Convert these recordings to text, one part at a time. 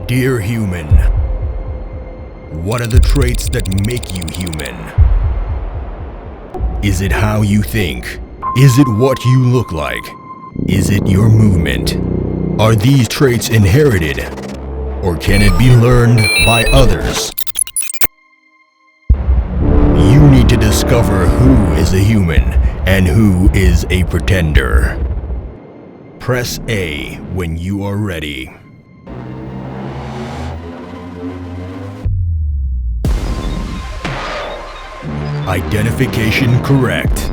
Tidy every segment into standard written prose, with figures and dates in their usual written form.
Dear human, what are the traits that make you human? Is it how you think? Is it what you look like? Is it your movement? Are these traits inherited? Or can it be learned by others? You need to discover who is a human and who is a pretender. Press A when you are ready. Identification correct.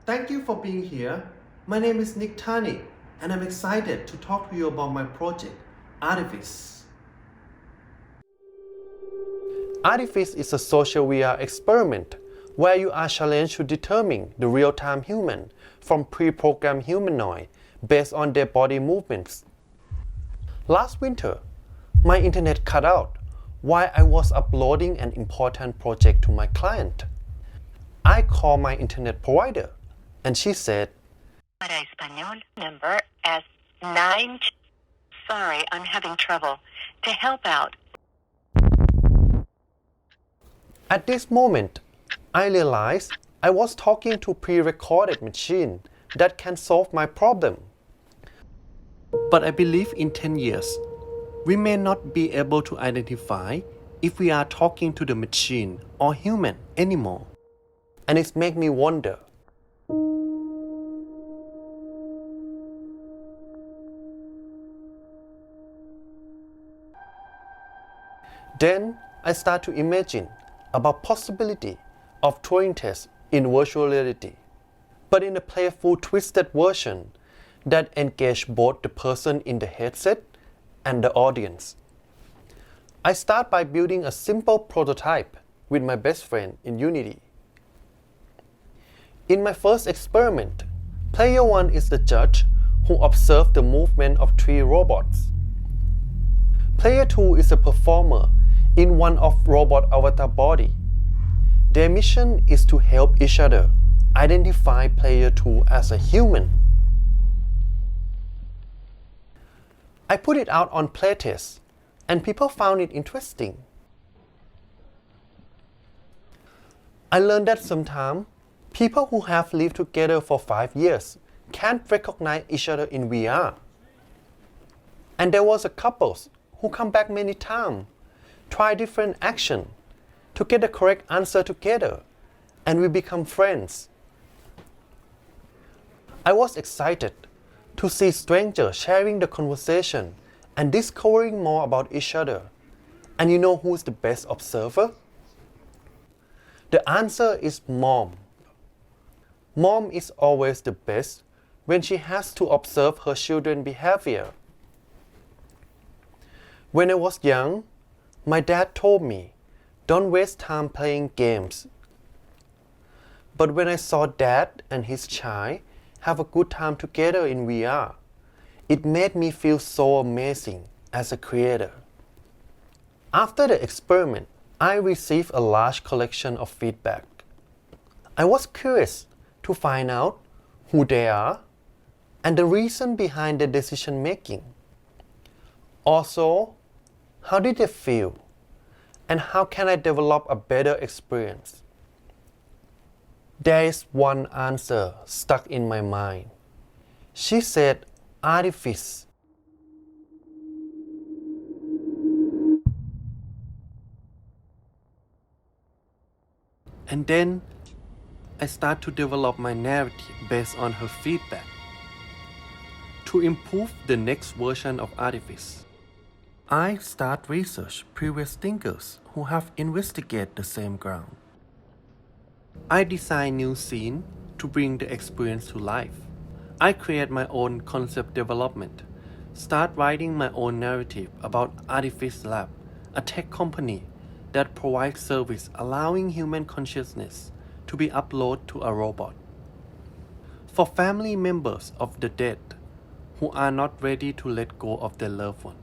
Thank you for being here. My name is Nick Tani, and I'm excited to talk to you about my project, ARTIFICE. ARTIFICE is a social VR experiment where you are challenged to determine the real-time human from pre-programmed humanoid based on their body movements. Last winter, my internet cut out while I was uploading an important project to my client. I called my internet provider and she said, Para Español number S9. Sorry, I'm having trouble. To help out. At this moment, I realized I was talking to a pre-recorded machine that can solve my problem. But I believe in 10 years, we may not be able to identify if we are talking to the machine or human anymore. And it makes me wonder. Then I start to imagine about possibility of Turing test in virtual reality, but in a playful, twisted version that engage both the person in the headset and the audience. I start by building a simple prototype with my best friend in Unity. In my first experiment, player 1 is the judge who observes the movement of 3 robots. Player 2 is a performer in one of robot avatar body. Their mission is to help each other identify player 2 as a human. I put it out on playtest and people found it interesting. I learned that sometimes people who have lived together for 5 years can't recognize each other in VR. And there was a couple who come back many times, try different action to get the correct answer together, and we become friends. I was excited to see strangers sharing the conversation and discovering more about each other. And you know who's the best observer? The answer is mom. Mom is always the best when she has to observe her children's behavior. When I was young, my dad told me, don't waste time playing games. But when I saw dad and his child have a good time together in VR, it made me feel so amazing as a creator. After the experiment, I received a large collection of feedback. I was curious to find out who they are and the reason behind their decision making. Also, how did they feel? And how can I develop a better experience? There is one answer stuck in my mind. She said, ARTIFICE. And then I start to develop my narrative based on her feedback to improve the next version of ARTIFICE. I start research previous thinkers who have investigated the same ground. I design new scene to bring the experience to life. I create my own concept development, start writing my own narrative about ARTIFICE Lab, a tech company that provides service allowing human consciousness to be uploaded to a robot. For family members of the dead who are not ready to let go of their loved one,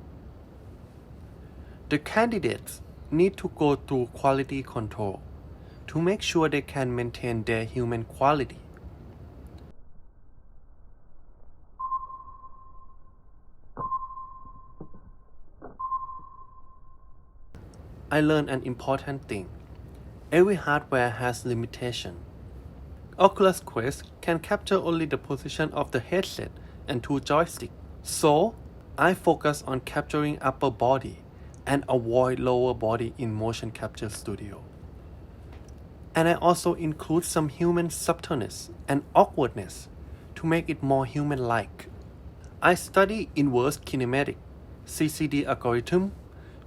the candidates need to go through quality control to make sure they can maintain their human quality. I learned an important thing. Every hardware has limitation. Oculus Quest can capture only the position of the headset and 2 joysticks. So, I focus on capturing upper body and avoid lower body in Motion Capture Studio. And I also include some human subtleness and awkwardness to make it more human-like. I study inverse kinematic (CCD) algorithm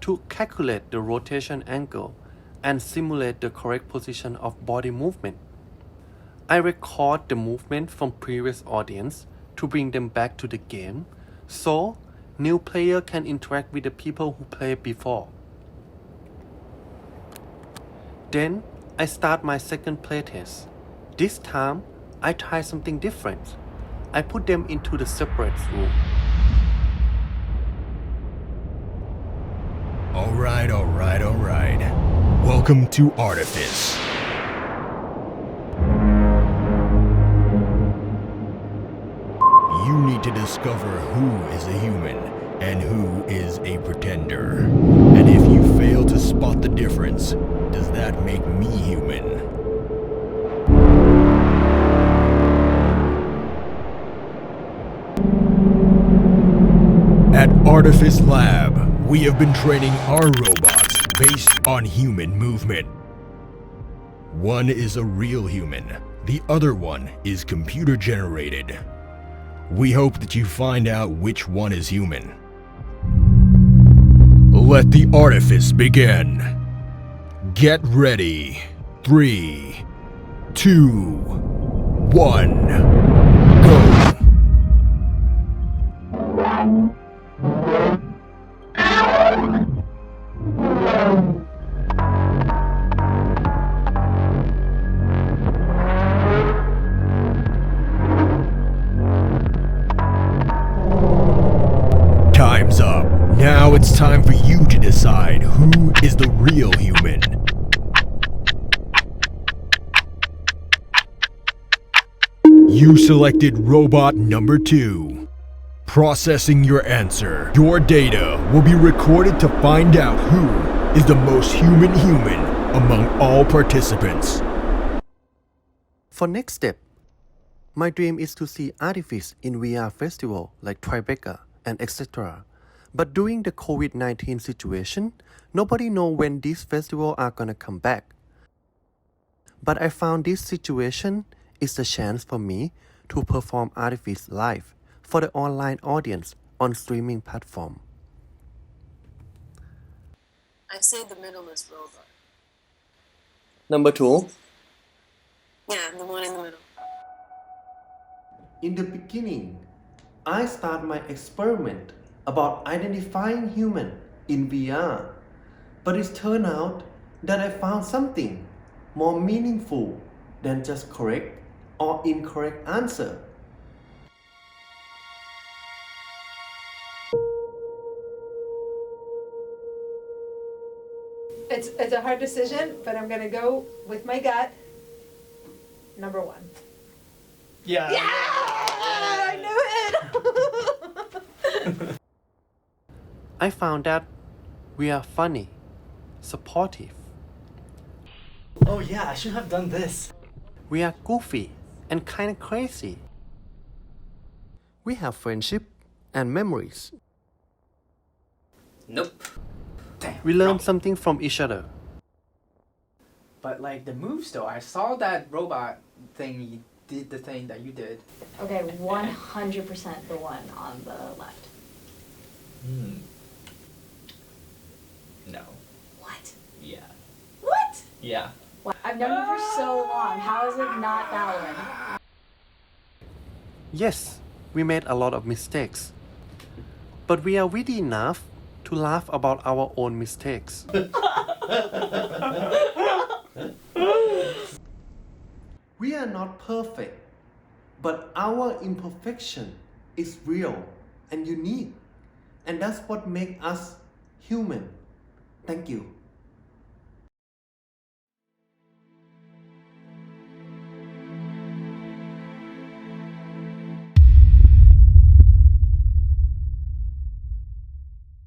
to calculate the rotation angle and simulate the correct position of body movement. I record the movement from previous audience to bring them back to the game, so new player can interact with the people who played before. Then I start my second playtest. This time, I try something different. I put them into the separate room. Alright. Welcome to Artifice. You need to discover who is a human and who is a pretender. And if you fail to spot the difference, does that make me human? At Artifice Lab, we have been training our robots based on human movement. One is a real human, the other one is computer generated. We hope that you find out which one is human. Let the artifice begin. Get ready. 3, 2, 1, go. Time's up. Now it's time for you to decide who is the real human. You selected robot number 2. Processing your answer. Your data will be recorded to find out who is the most human among all participants. For next step, my dream is to see Artifice in VR festival like Tribeca and etc. But during the COVID-19 situation, nobody knows when these festivals are gonna come back. But I found this situation is a chance for me to perform Artifice live for the online audience on streaming platform. I say the middle is robot. Number 2. Yeah, the one in the middle. In the beginning, I start my experiment about identifying human in VR, but it turned out that I found something more meaningful than just correct or incorrect answer. It's a hard decision, but I'm gonna go with my gut. Number 1. Yeah. I knew it! I found that we are funny, supportive. Oh yeah, I should have done this. We are goofy and kind of crazy. We have friendship and memories. Nope. Damn. We learn something from each other. But like the moves though, I saw that robot thing, you did the thing that you did. Okay, 100% the one on the left. No. What? Yeah. What? Yeah. What? I've known you for so long. How is it not that one? Yes, we made a lot of mistakes. But we are witty enough to laugh about our own mistakes. We are not perfect, but our imperfection is real and unique. And that's what makes us human. Thank you.